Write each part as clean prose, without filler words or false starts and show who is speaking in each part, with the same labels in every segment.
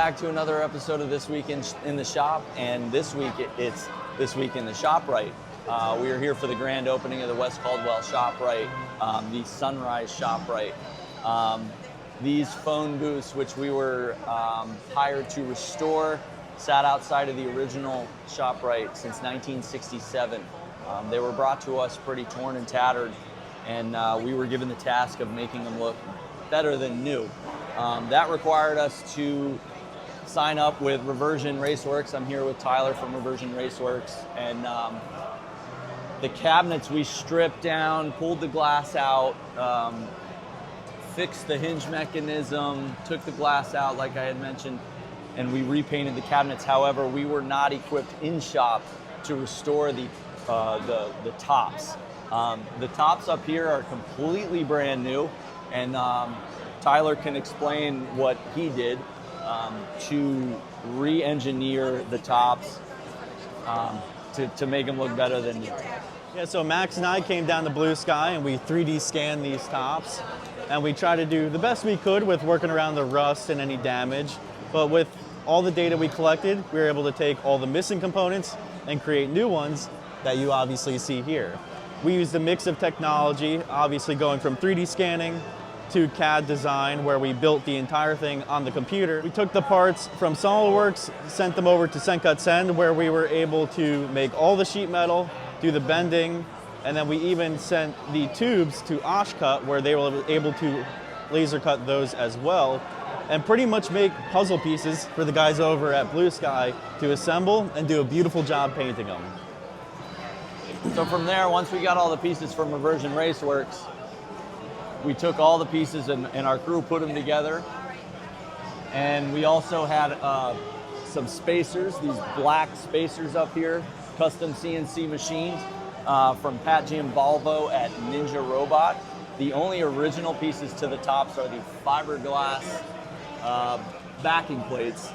Speaker 1: back to another episode of This Week in the Shop, and this week it's This Week in the ShopRite. We are here for the grand opening of the West Caldwell ShopRite, the Sunrise ShopRite. These phone booths, which we were hired to restore, sat outside of the original ShopRite since 1967. They were brought to us pretty torn and tattered, and we were given the task of making them look better than new. That required us to sign up with Reversion Raceworks. I'm here with Tyler from Reversion Raceworks, and the cabinets we stripped down, pulled the glass out, fixed the hinge mechanism, took the glass out like I had mentioned, and we repainted the cabinets. However, we were not equipped in shop to restore the tops. The tops up here are completely brand new, and Tyler can explain what he did to re-engineer the tops to make them look better than new.
Speaker 2: Yeah, so Max and I came down to Blue Sky and we 3D scanned these tops, and we tried to do the best we could with working around the rust and any damage. But with all the data we collected, we were able to take all the missing components and create new ones that you obviously see here. We used a mix of technology, obviously going from 3D scanning to CAD design, where we built the entire thing on the computer. We took the parts from SolidWorks, sent them over to Sencut Send, where we were able to make all the sheet metal, do the bending, and then we even sent the tubes to Oshcut, where they were able to laser cut those as well, and pretty much make puzzle pieces for the guys over at Blue Sky to assemble and do a beautiful job painting them.
Speaker 1: So from there, once we got all the pieces from Reversion Raceworks, we took all the pieces and our crew put them together. And we also had some spacers, these black spacers up here, custom CNC machined from Pat Giambalvo at Ninja Robot. The only original pieces to the tops are the fiberglass backing plates.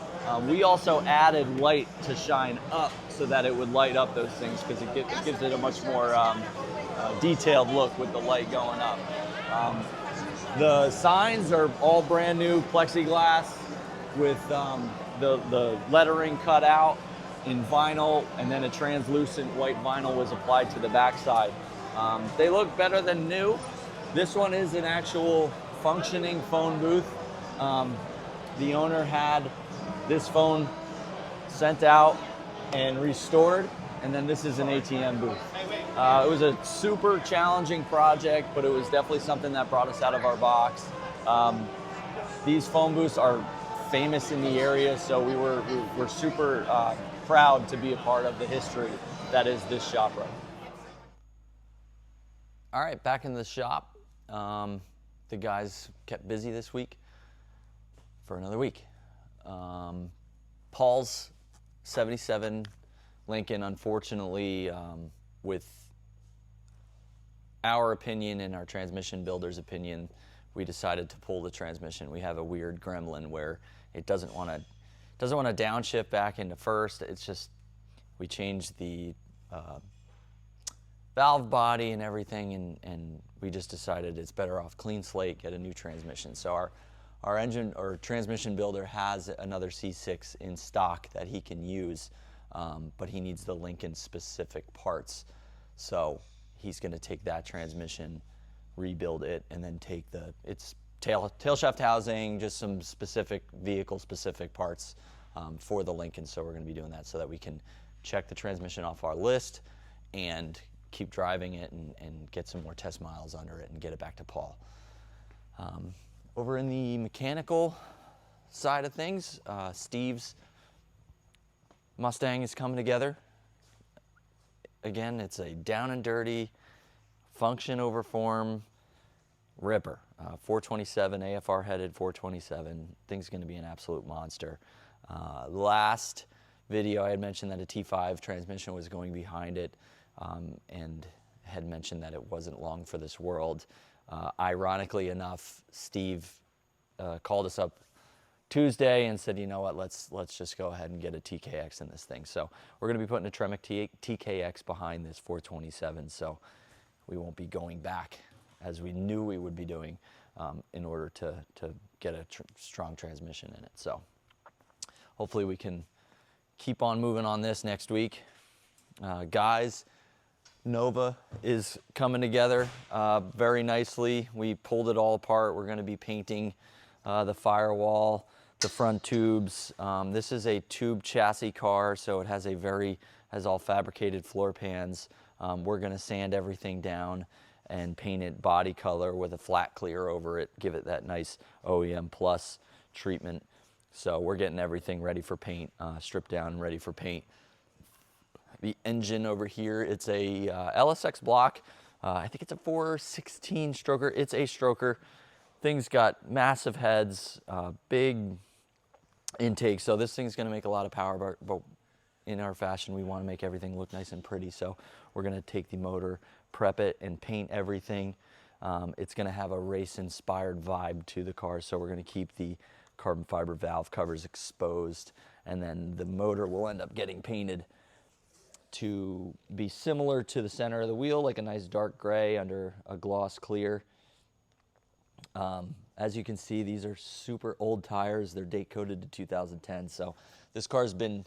Speaker 1: We also added light to shine up so that it would light up those things, because it gives it a much more detailed look with the light going up. The signs are all brand new plexiglass with the lettering cut out in vinyl, and then a translucent white vinyl was applied to the backside. They look better than new. This one is an actual functioning phone booth. The owner had this phone sent out and restored, and then this is an ATM booth. It was a super challenging project, but it was definitely something that brought us out of our box. These phone booths are famous in the area, so we're super proud to be a part of the history that is this ShopRite. All right, back in the shop. The guys kept busy this week for another week. Paul's 77 Lincoln, unfortunately, with our opinion and our transmission builder's opinion, we decided to pull the transmission. We have a weird gremlin where it doesn't want to downshift back into first. It's just, we changed the valve body and everything, and we just decided it's better off clean slate, get a new transmission. So our engine or transmission builder has another C6 in stock that he can use, but he needs the Lincoln specific parts. So he's going to take that transmission, rebuild it, and then take its tail shaft housing, just some specific vehicle specific parts for the Lincoln. So we're going to be doing that so that we can check the transmission off our list and keep driving it and get some more test miles under it and get it back to Paul. Over in the mechanical side of things, Steve's Mustang is coming together. Again, it's a down and dirty, function over form ripper. 427, AFR headed 427. Thing's going to be an absolute monster. Last video I had mentioned that a T5 transmission was going behind it, and had mentioned that it wasn't long for this world. Ironically enough, Steve called us up Tuesday and said, you know what, let's just go ahead and get a TKX in this thing. So we're going to be putting a Tremec TKX behind this 427, so we won't be going back as we knew we would be doing in order to get a strong transmission in it. So hopefully we can keep on moving on this next week. Guys, Nova is coming together very nicely. We pulled it all apart. We're going to be painting the firewall, the front tubes. This is a tube chassis car, so it has all fabricated floor pans. We're going to sand everything down and paint it body color with a flat clear over it, give it that nice OEM Plus treatment. So we're getting everything ready for paint, stripped down and ready for paint. The engine over here, it's a LSX block. I think it's a 416 stroker. It's a stroker. Thing's got massive heads, big intake. So this thing's gonna make a lot of power, but in our fashion, we wanna make everything look nice and pretty. So we're gonna take the motor, prep it, and paint everything. It's gonna have a race-inspired vibe to the car. So we're gonna keep the carbon fiber valve covers exposed, and then the motor will end up getting painted to be similar to the center of the wheel, like a nice dark gray under a gloss clear. As you can see, these are super old tires. They're date coded to 2010. So this car's been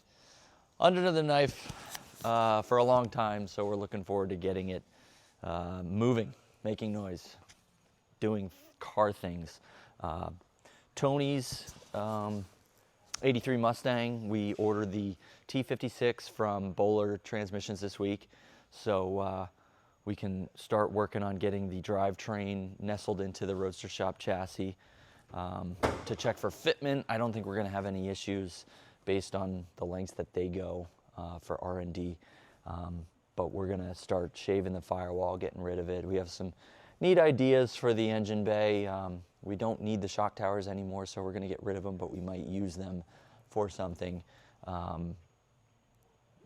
Speaker 1: under the knife for a long time. So we're looking forward to getting it moving, making noise, doing car things. Tony's 83 Mustang, we ordered the T56 from Bowler Transmissions this week, so we can start working on getting the drivetrain nestled into the Roadster Shop chassis to check for fitment. I don't think we're going to have any issues based on the lengths that they go for R&D, but we're going to start shaving the firewall, getting rid of it. We have some neat ideas for the engine bay. We don't need the shock towers anymore, so we're going to get rid of them, but we might use them for something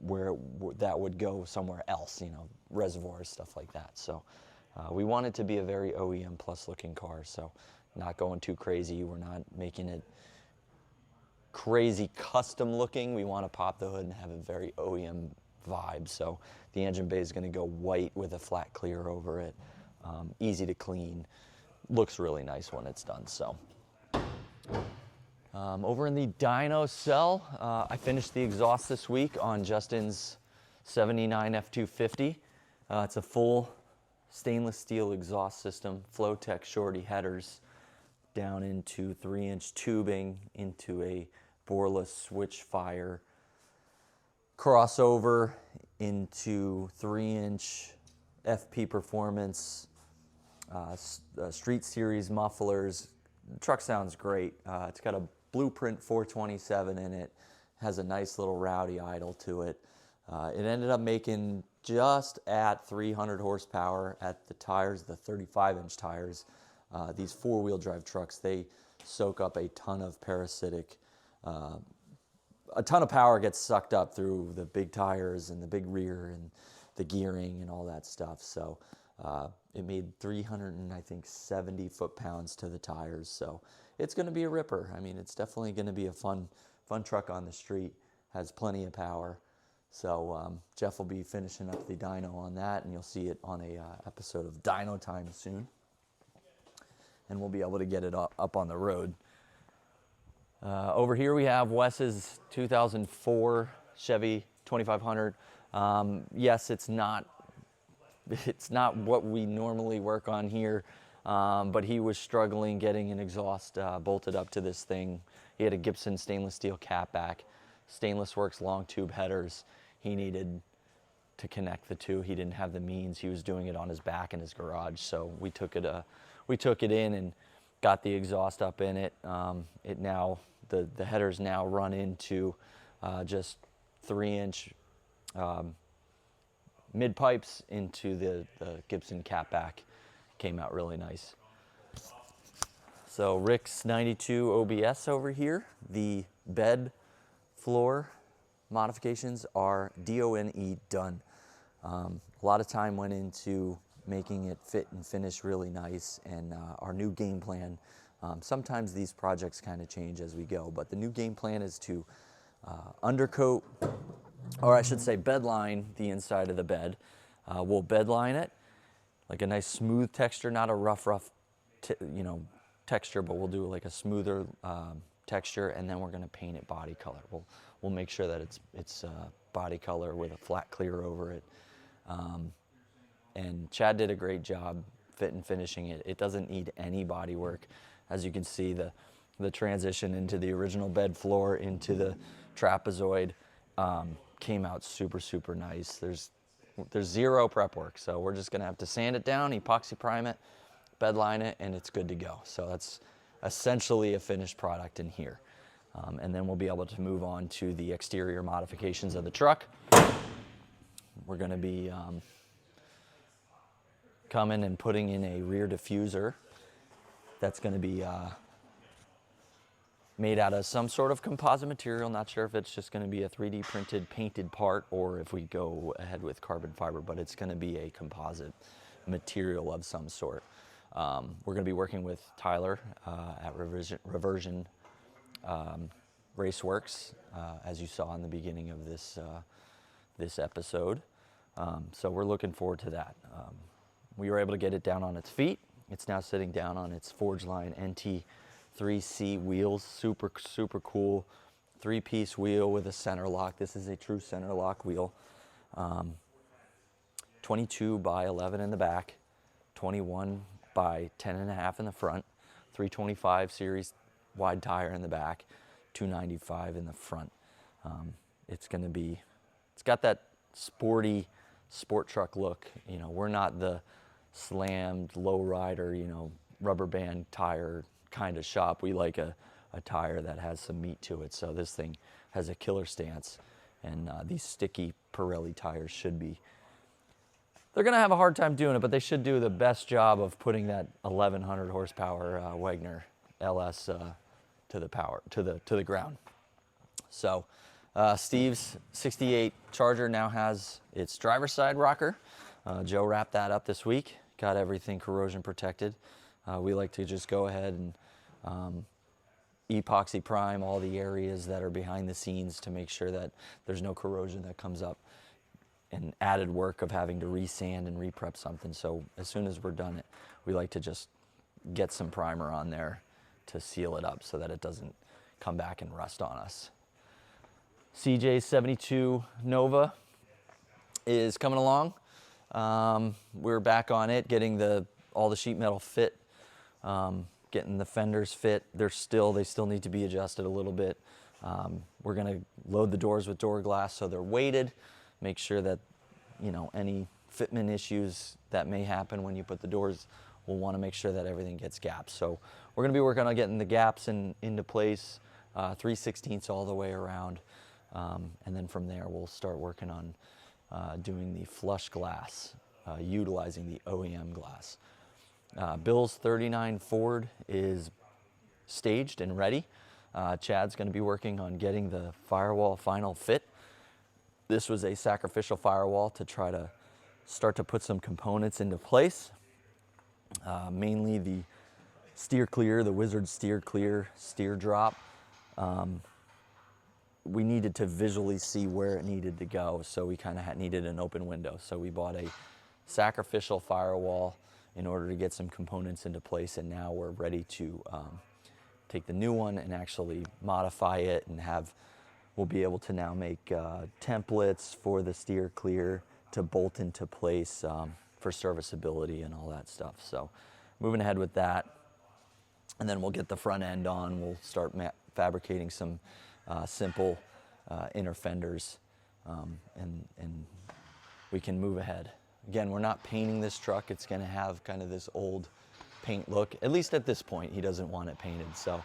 Speaker 1: where that would go somewhere else, you know, reservoirs, stuff like that. So we want it to be a very OEM Plus looking car, so not going too crazy. We're not making it crazy custom looking. We want to pop the hood and have a very OEM vibe. So the engine bay is going to go white with a flat clear over it, easy to clean. Looks really nice when it's done. So over in the dyno cell, I finished the exhaust this week on Justin's 79 F250. It's a full stainless steel exhaust system, Flowtech shorty headers down into 3-inch tubing into a boreless switch fire, crossover into 3-inch FP Performance Street Series mufflers. The truck sounds great. It's got a Blueprint 427 in it, has a nice little rowdy idle to it. It ended up making just at 300 horsepower at the tires, the 35-inch tires. These four-wheel drive trucks, they soak up a ton of parasitic, a ton of power gets sucked up through the big tires and the big rear and the gearing and all that stuff. So it made 370 foot-pounds to the tires. So it's going to be a ripper. I mean, it's definitely going to be a fun truck on the street. Has plenty of power. So Jeff will be finishing up the dyno on that, and you'll see it on a episode of Dyno Time soon. And we'll be able to get it up on the road. Over here we have Wes's 2004 Chevy 2500. Yes, it's not what we normally work on here, but he was struggling getting an exhaust bolted up to this thing. He had a Gibson stainless steel catback, Stainless Works long tube headers. He needed to connect the two. He didn't have the means. He was doing it on his back in his garage. So we took it in and got the exhaust up in it. The headers now run into just 3-inch mid pipes into the Gibson catback. Came out really nice. So Rick's 92 OBS over here. The bed floor modifications are DONE done. A lot of time went into making it fit and finish really nice, and our new game plan, sometimes these projects kind of change as we go, but the new game plan is to undercoat, or I should say bedline the inside of the bed. We'll bedline it like a nice smooth texture, not a rough texture, but we'll do like a smoother
Speaker 3: texture, and then we're going to paint it body color. We'll make sure that it's body color with a flat clear over it. And Chad did a great job fit and finishing it. It doesn't need any body work. As you can see, the transition into the original bed floor into the trapezoid came out super, super nice. There's zero prep work, so we're just gonna have to sand it down, epoxy prime it, bed line it, and it's good to go. So that's essentially a finished product in here. And then we'll be able to move on to the exterior modifications of the truck. We're gonna be coming and putting in a rear diffuser that's gonna be made out of some sort of composite material. Not sure if it's just gonna be a 3D printed painted part or if we go ahead with carbon fiber, but it's gonna be a composite material of some sort. We're gonna be working with Tyler at Reversion Raceworks, as you saw in the beginning of this episode. So we're looking forward to that. We were able to get it down on its feet. It's now sitting down on its Forgeline NT3C wheels. Super, super cool 3-piece wheel with a center lock. This is a true center lock wheel. 22 by 11 in the back, 21 by 10.5 in the front, 325 series wide tire in the back, 295 in the front. It's got that sporty sport truck look. You know, we're not the slammed low rider, you know, rubber band tire kind of shop. We like a tire that has some meat to it. So this thing has a killer stance, and these sticky Pirelli tires they're gonna have a hard time doing it, but they should do the best job of putting that 1100 horsepower Wagner LS to the ground. So Steve's 68 Charger now has its driver's side rocker. Joe wrapped that up this week, got everything corrosion protected. We like to just go ahead and epoxy prime all the areas that are behind the scenes to make sure that there's no corrosion that comes up and added work of having to resand and reprep something. So as soon as we're done we like to just get some primer on there to seal it up so that it doesn't come back and rust on us. CJ72 Nova is coming along. We're back on it, getting all the sheet metal fit, getting the fenders fit. They still need to be adjusted a little bit. We're gonna load the doors with door glass so they're weighted. Make sure that, you know, any fitment issues that may happen when you put the doors, we'll want to make sure that everything gets gaps. So we're going to be working on getting the gaps into place, 3/16 all the way around, and then from there we'll start working on doing the flush glass, utilizing the OEM glass. Bill's 39 Ford is staged and ready. Chad's going to be working on getting the firewall final fit. This was a sacrificial firewall to try to start to put some components into place. Mainly the steer clear, the Wizard steer clear, steer drop. We needed to visually see where it needed to go, so we kind of needed an open window. So we bought a sacrificial firewall in order to get some components into place, and now we're ready to take the new one and actually modify it and we'll be able to now make templates for the steer clear to bolt into place for serviceability and all that stuff. So moving ahead with that, and then we'll get the front end on. We'll start fabricating some simple inner fenders, and we can move ahead. Again, we're not painting this truck. It's gonna have kind of this old paint look. At least at this point, he doesn't want it painted. So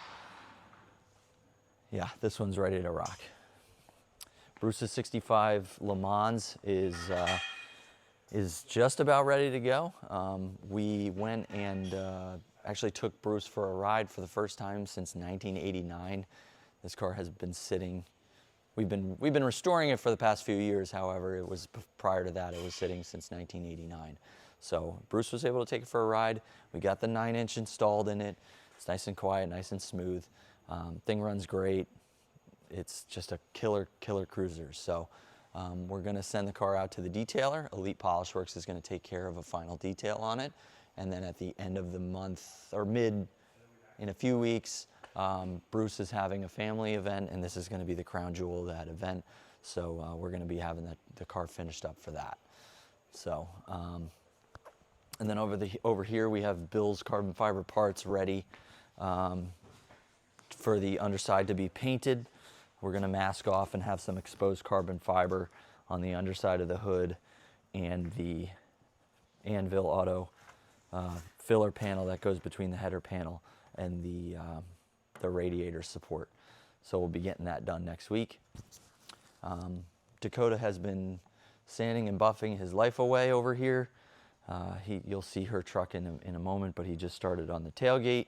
Speaker 3: yeah, this one's ready to rock. Bruce's 65 Le Mans is just about ready to go. We went and actually took Bruce for a ride for the first time since 1989. This car has been sitting. We've been restoring it for the past few years. However, it was prior to that, it was sitting since 1989. So Bruce was able to take it for a ride. We got the 9-inch installed in it. It's nice and quiet, nice and smooth. Thing runs great. It's just a killer cruiser. So we're gonna send the car out to the detailer. Elite Polish Works is gonna take care of a final detail on it. And then at the end of the month, or in a few weeks, Bruce is having a family event, and this is going to be the crown jewel of that event. So we're going to be having the car finished up for that. So, and then over here we have Bill's carbon fiber parts ready for the underside to be painted. We're going to mask off and have some exposed carbon fiber on the underside of the hood and the Anvil Auto filler panel that goes between the header panel and the radiator support. So we'll be getting that done next week. Dakota has been sanding and buffing his life away over here. You'll see her truck in a moment, but he just started on the tailgate.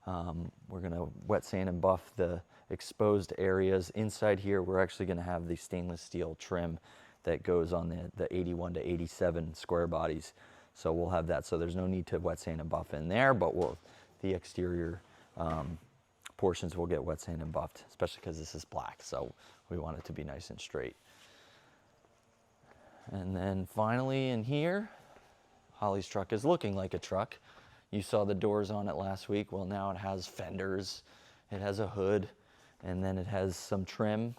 Speaker 3: We're going to wet sand and buff the exposed areas. Inside here, we're actually going to have the stainless steel trim that goes on the 81 to 87 square bodies. So we'll have that. So there's no need to wet sand and buff in there, but the exterior portions will get wet sand and buffed, especially because this is black. So we want it to be nice and straight. And then finally in here, Holly's truck is looking like a truck. You saw the doors on it last week. Well, now it has fenders, it has a hood, and then it has some trim.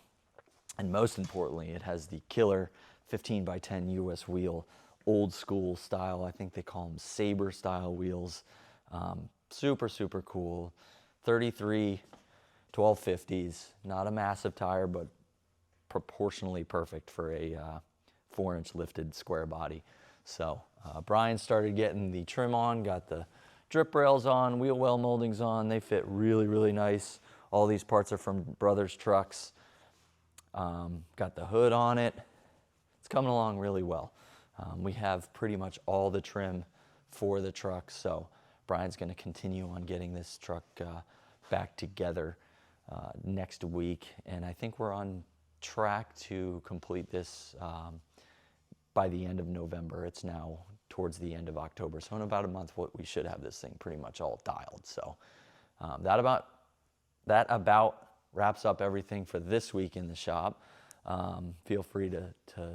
Speaker 3: And most importantly, it has the killer 15 by 10 US wheel, old school style. I think they call them Sabre style wheels. Super, super cool. 33 1250s, not a massive tire, but proportionally perfect for a 4-inch lifted square body. So Brian started getting the trim on, got the drip rails on, wheel well moldings on. They fit really, really nice. All these parts are from Brothers Trucks. Got the hood on it. It's coming along really well. We have pretty much all the trim for the truck, so Brian's going to continue on getting this truck back together next week, and I think we're on track to complete this by the end of November. It's now towards the end of October, so in about a month we should have this thing pretty much all dialed. So that about wraps up everything for this week in the shop. Feel free to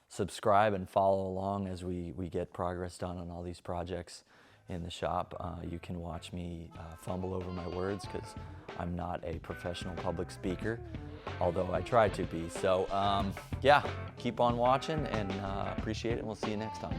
Speaker 3: subscribe and follow along as we get progress done on all these projects in the shop. You can watch me fumble over my words because I'm not a professional public speaker, although I try to be. So yeah, keep on watching and appreciate it, and we'll see you next time.